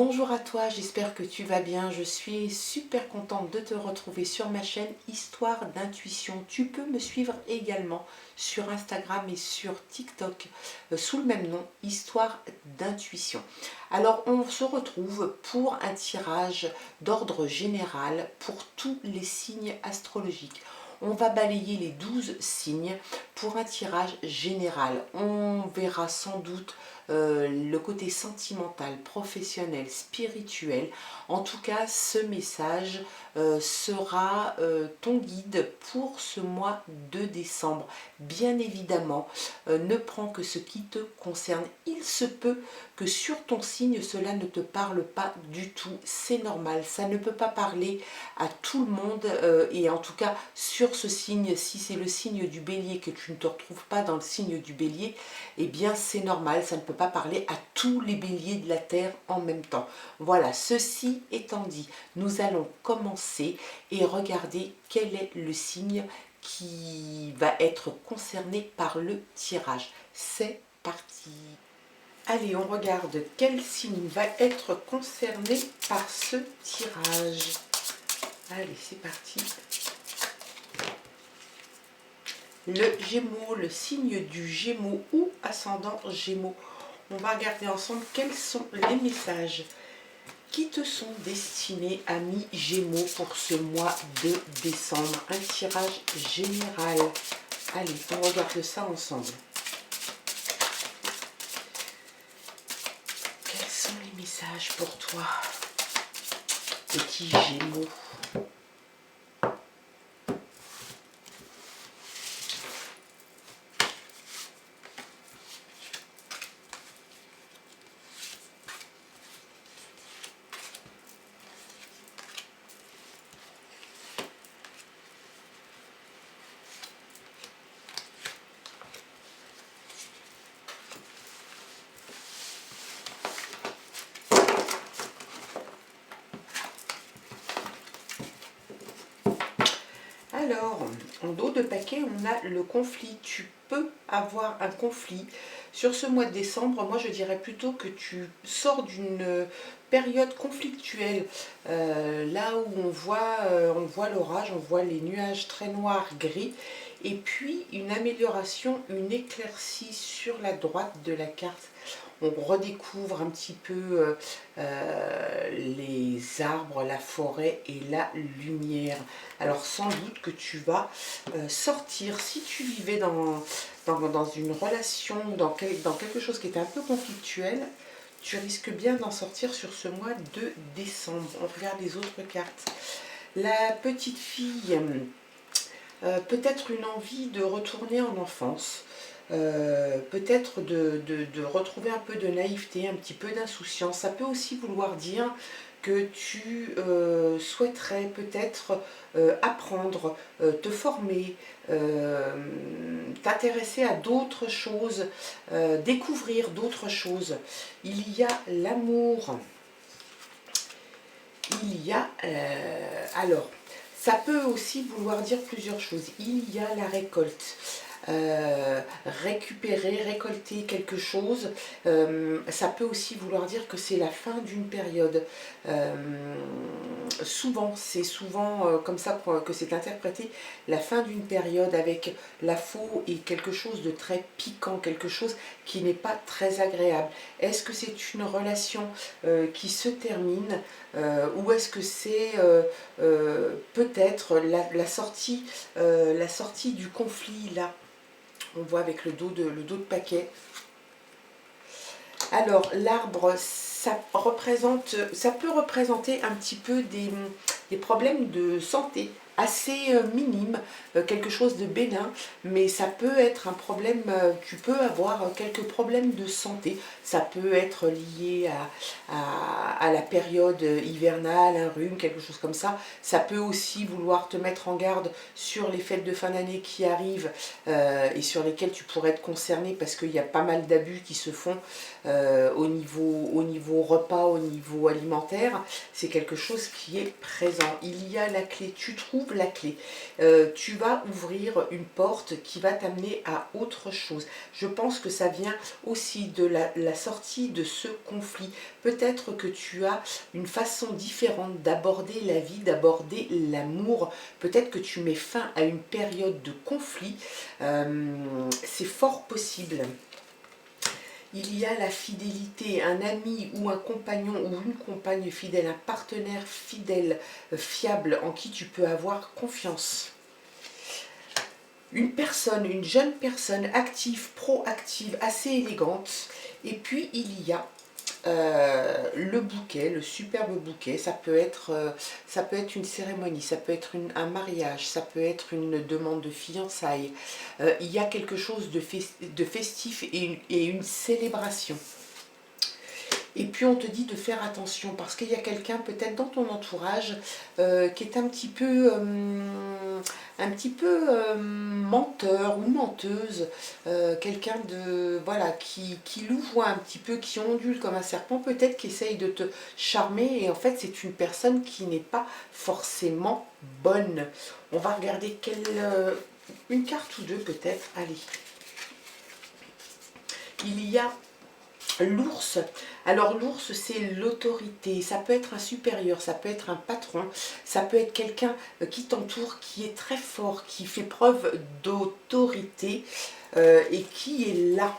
Bonjour à toi, j'espère que tu vas bien. Je suis super contente de te retrouver sur ma chaîne Histoire d'intuition. Tu peux me suivre également sur Instagram et sur TikTok sous le même nom, Histoire d'intuition. Alors on se retrouve pour un tirage d'ordre général pour tous les signes astrologiques. On va balayer les 12 signes pour un tirage général. On verra sans doute le côté sentimental, professionnel, spirituel. En tout cas, ce message sera ton guide pour ce mois de décembre. Bien évidemment, ne prends que ce qui te concerne. Il se peut que sur ton signe, cela ne te parle pas du tout. C'est normal, ça ne peut pas parler à tout le monde et en tout cas sur ce signe, si c'est le signe du bélier que tu ne te retrouves pas dans le signe du bélier, eh bien c'est normal, ça ne peut pas parler à tous les béliers de la terre en même temps. Voilà, ceci étant dit, nous allons commencer et regarder quel est le signe qui va être concerné par le tirage. C'est parti. Allez, on regarde quel signe va être concerné par ce tirage. Allez, c'est parti. Le Gémeaux, le signe du Gémeaux ou ascendant Gémeaux. On va regarder ensemble quels sont les messages qui te sont destinés, amis Gémeaux, pour ce mois de décembre. Un tirage général. Allez, on regarde ça ensemble. Quels sont les messages pour toi, petit Gémeaux? Alors, en dos de paquet, on a le conflit. Tu peux avoir un conflit sur ce mois de décembre. Moi, je dirais plutôt que tu sors d'une période conflictuelle. Là où on voit l'orage, on voit les nuages très noirs, gris. Et puis, une amélioration, une éclaircie sur la droite de la carte. On redécouvre un petit peu les arbres, la forêt et la lumière. Alors sans doute que tu vas sortir, si tu vivais dans une relation, dans quelque chose qui était un peu conflictuel, tu risques bien d'en sortir sur ce mois de décembre. On regarde les autres cartes. La petite fille, peut-être une envie de retourner en enfance. Peut-être de retrouver un peu de naïveté, un petit peu d'insouciance. Ça peut aussi vouloir dire que tu souhaiterais peut-être apprendre, te former, t'intéresser à d'autres choses, découvrir d'autres choses. Il y a l'amour, il y a... alors, ça peut aussi vouloir dire plusieurs choses. Il y a la récolte. Récupérer, récolter quelque chose, ça peut aussi vouloir dire que c'est la fin d'une période. C'est souvent comme ça que c'est interprété, la fin d'une période avec la faux et quelque chose de très piquant, quelque chose qui n'est pas très agréable. Est-ce que c'est une relation qui se termine ou est-ce que c'est peut-être la sortie du conflit là? On voit avec le dos de paquet. Alors, l'arbre, ça peut représenter un petit peu des problèmes de santé assez minimes, quelque chose de bénin, mais ça peut être un problème, tu peux avoir quelques problèmes de santé. Ça peut être lié à la période hivernale, un rhume, quelque chose comme ça. Ça peut aussi vouloir te mettre en garde sur les fêtes de fin d'année qui arrivent et sur lesquelles tu pourrais être concerné parce qu'il y a pas mal d'abus qui se font au niveau repas, au niveau alimentaire. C'est quelque chose qui est présent. Il y a la clé. Tu trouves ouvre la clé. Tu vas ouvrir une porte qui va t'amener à autre chose. Je pense que ça vient aussi de la sortie de ce conflit. Peut-être que tu as une façon différente d'aborder la vie, d'aborder l'amour. Peut-être que tu mets fin à une période de conflit. C'est fort possible. Il y a la fidélité, un ami ou un compagnon ou une compagne fidèle, un partenaire fidèle, fiable, en qui tu peux avoir confiance. Une personne, une jeune personne active, proactive, assez élégante. Et puis il y a le bouquet, le superbe bouquet. Ça peut être une cérémonie, ça peut être un mariage, ça peut être une demande de fiançailles. Il y a quelque chose de festif et une célébration. Et puis on te dit de faire attention parce qu'il y a quelqu'un peut-être dans ton entourage qui est un petit peu menteur ou menteuse, quelqu'un de voilà qui louvoie un petit peu, qui ondule comme un serpent, peut-être qui essaye de te charmer, et en fait c'est une personne qui n'est pas forcément bonne. On va regarder une carte ou deux peut-être. Allez. Il y a l'ours. Alors l'ours, c'est l'autorité. Ça peut être un supérieur, ça peut être un patron, ça peut être quelqu'un qui t'entoure, qui est très fort, qui fait preuve d'autorité et qui est là.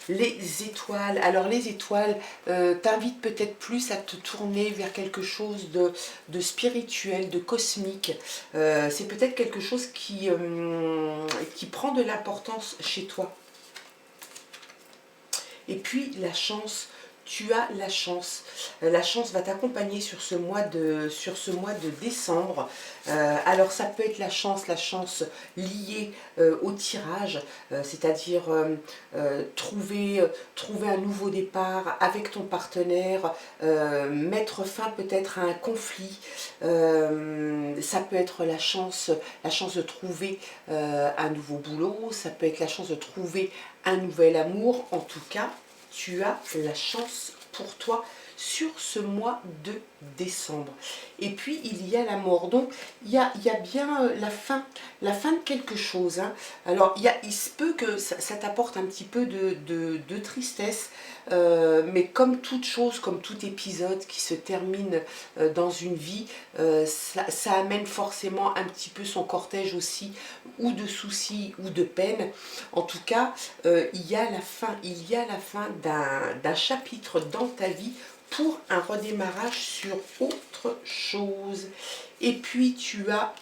Les étoiles. Alors les étoiles t'invitent peut-être plus à te tourner vers quelque chose de spirituel, de cosmique. C'est peut-être quelque chose qui prend de l'importance chez toi. Et puis la chance. Tu as la chance. La chance va t'accompagner sur ce mois de décembre. Alors ça peut être la chance liée au tirage, c'est-à-dire trouver un nouveau départ avec ton partenaire, mettre fin peut-être à un conflit. Ça peut être la chance de trouver un nouveau boulot, ça peut être la chance de trouver un nouvel amour. En tout cas, tu as la chance pour toi sur ce mois de décembre. Et puis il y a la mort, donc il y a bien la fin de quelque chose, hein. Alors il se peut que ça t'apporte un petit peu de tristesse, mais comme toute chose, comme tout épisode qui se termine dans une vie, ça amène forcément un petit peu son cortège aussi, ou de soucis ou de peines. En tout cas, il y a la fin d'un chapitre dans ta vie pour un redémarrage sur autre chose. Et puis tu as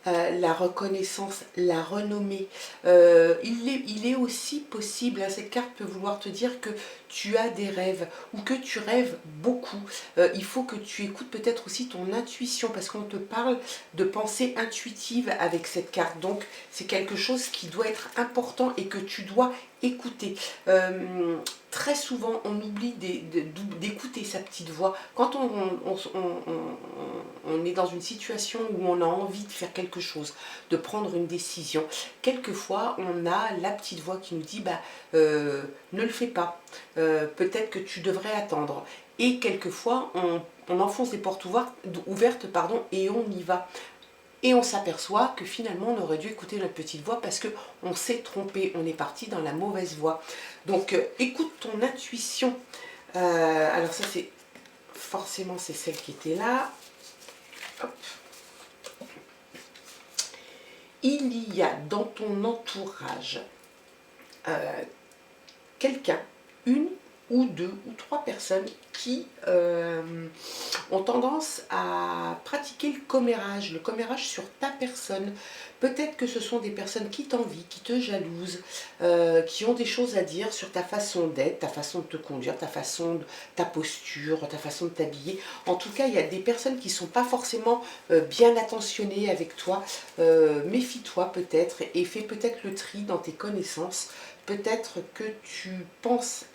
la reconnaissance, la renommée. Il est aussi possible, hein, cette carte peut vouloir te dire que tu as des rêves ou que tu rêves beaucoup. Il faut que tu écoutes peut-être aussi ton intuition, parce qu'on te parle de pensée intuitive avec cette carte. Donc c'est quelque chose qui doit être important et que tu dois écouter. Très souvent on oublie d'écouter sa petite voix quand on est dans une situation où on a envie de faire quelque chose, de prendre une décision. Quelquefois on a la petite voix qui nous dit ne le fais pas, peut-être que tu devrais attendre. Et quelquefois on enfonce des portes ouvertes et on y va. Et on s'aperçoit que finalement on aurait dû écouter notre petite voix parce qu'on s'est trompé, on est parti dans la mauvaise voie. Donc écoute ton intuition. Alors ça c'est forcément c'est celle qui était là. Hop. Il y a dans ton entourage quelqu'un, une ou deux ou trois personnes qui ont tendance à pratiquer le commérage sur ta personne. Peut-être que ce sont des personnes qui t'envient, qui te jalousent, qui ont des choses à dire sur ta façon d'être, ta façon de te conduire, ta posture, ta façon de t'habiller. En tout cas, il y a des personnes qui ne sont pas forcément bien attentionnées avec toi. Méfie-toi peut-être et fais peut-être le tri dans tes connaissances. Peut-être que tu penses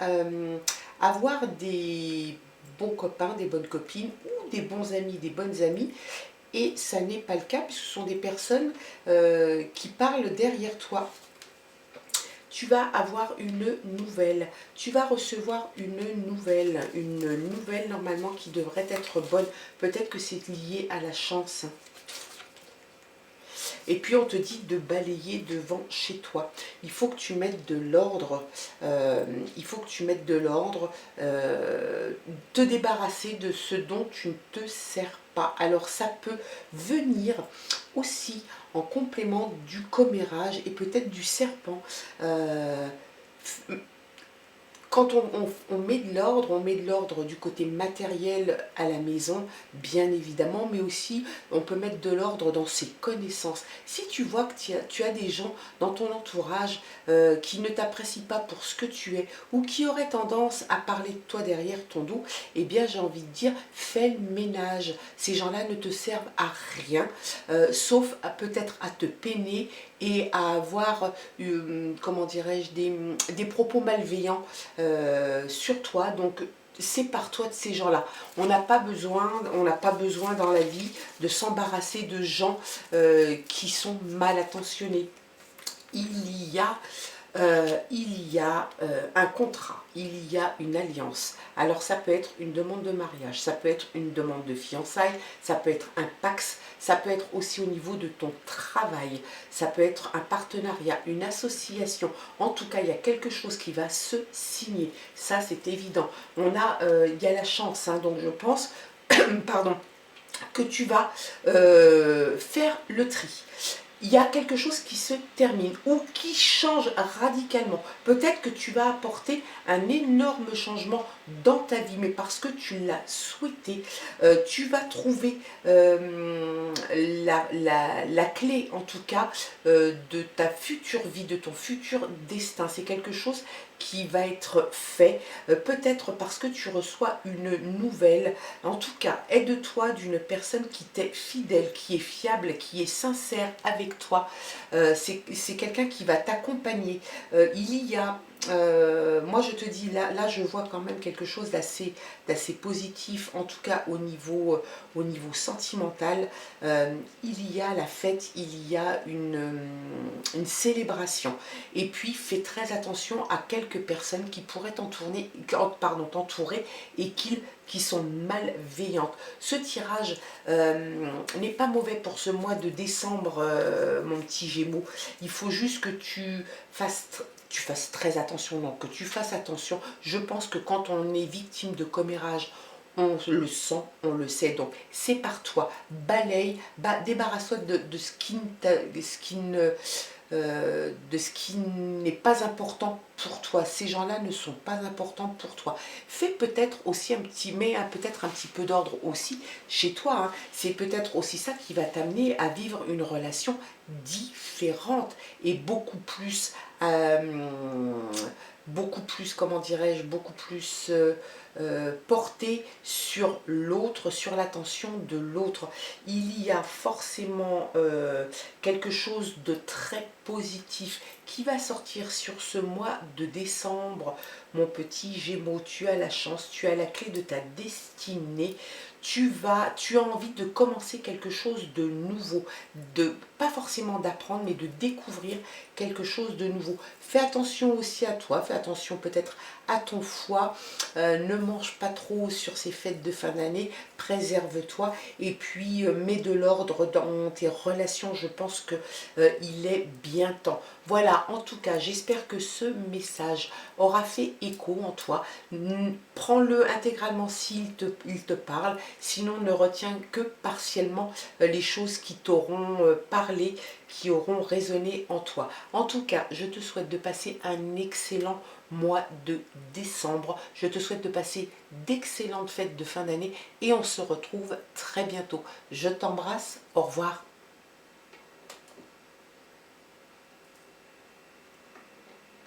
avoir des bons copains, des bonnes copines ou des bons amis, des bonnes amies, et ça n'est pas le cas puisque ce sont des personnes qui parlent derrière toi. tu vas avoir une nouvelle, tu vas recevoir une nouvelle normalement qui devrait être bonne. Peut-être que c'est lié à la chance. Et puis on te dit de balayer devant chez toi. Il faut que tu mettes de l'ordre. Il faut que tu mettes de l'ordre. Te débarrasser de ce dont tu ne te sers pas. Alors ça peut venir aussi en complément du commérage et peut-être du serpent. Quand on met de l'ordre du côté matériel à la maison, bien évidemment, mais aussi on peut mettre de l'ordre dans ses connaissances. Si tu vois que tu as des gens dans ton entourage qui ne t'apprécient pas pour ce que tu es ou qui auraient tendance à parler de toi derrière ton dos, eh bien j'ai envie de dire, fais le ménage. Ces gens-là ne te servent à rien, sauf peut-être à te peiner et à avoir, comment dirais-je, des propos malveillants sur toi. Donc sépare-toi de ces gens-là. On n'a pas besoin dans la vie de s'embarrasser de gens qui sont mal intentionnés. Il y a un contrat, il y a une alliance. Alors ça peut être une demande de mariage, ça peut être une demande de fiançailles, ça peut être un pax, ça peut être aussi au niveau de ton travail, ça peut être un partenariat, une association. En tout cas, il y a quelque chose qui va se signer. Ça, c'est évident. Il y a la chance, hein, donc je pense, pardon, que tu vas faire le tri. Il y a quelque chose qui se termine ou qui change radicalement. Peut-être que tu vas apporter un énorme changement dans ta vie, mais parce que tu l'as souhaité, tu vas trouver la clé, en tout cas, de ta future vie, de ton futur destin. C'est quelque chose qui va être fait, peut-être parce que tu reçois une nouvelle. En tout cas, aide-toi d'une personne qui t'est fidèle, qui est fiable, qui est sincère avec toi. C'est quelqu'un qui va t'accompagner. Il y a moi je te dis, là je vois quand même quelque chose d'assez positif, en tout cas au niveau sentimental. Il y a la fête, il y a une célébration. Et puis fais très attention à quelques personnes qui pourraient t'entourer et qui sont malveillantes. Ce tirage n'est pas mauvais pour ce mois de décembre, mon petit Gémeaux. Il faut juste que tu fasses très attention, donc que tu fasses attention. Je pense que quand on est victime de commérage, on le sent, on le sait. Donc sépare-toi, balaye, débarrasse-toi de ce qui n'est pas important pour toi. Ces gens-là ne sont pas importants pour toi. Fais peut-être aussi peut-être un petit peu d'ordre aussi chez toi, hein. C'est peut-être aussi ça qui va t'amener à vivre une relation différente et beaucoup plus, comment dirais-je, beaucoup plus porté sur l'autre, sur l'attention de l'autre. Il y a forcément quelque chose de très positif qui va sortir sur ce mois de décembre. Mon petit Gémeaux, tu as la chance, tu as la clé de ta destinée. Tu as envie de commencer quelque chose de nouveau, pas forcément d'apprendre, mais de découvrir quelque chose de nouveau. Fais attention aussi à toi, fais attention peut-être à ton foie, ne mange pas trop sur ces fêtes de fin d'année, préserve-toi et puis mets de l'ordre dans tes relations. Je pense que il est bien temps. Voilà, en tout cas, j'espère que ce message aura fait écho en toi. Prends-le intégralement s'il te parle, sinon ne retiens que partiellement les choses qui t'auront parlé, qui auront résonné en toi. En tout cas, je te souhaite de passer un excellent mois de décembre. Je te souhaite de passer d'excellentes fêtes de fin d'année et on se retrouve très bientôt. Je t'embrasse, au revoir.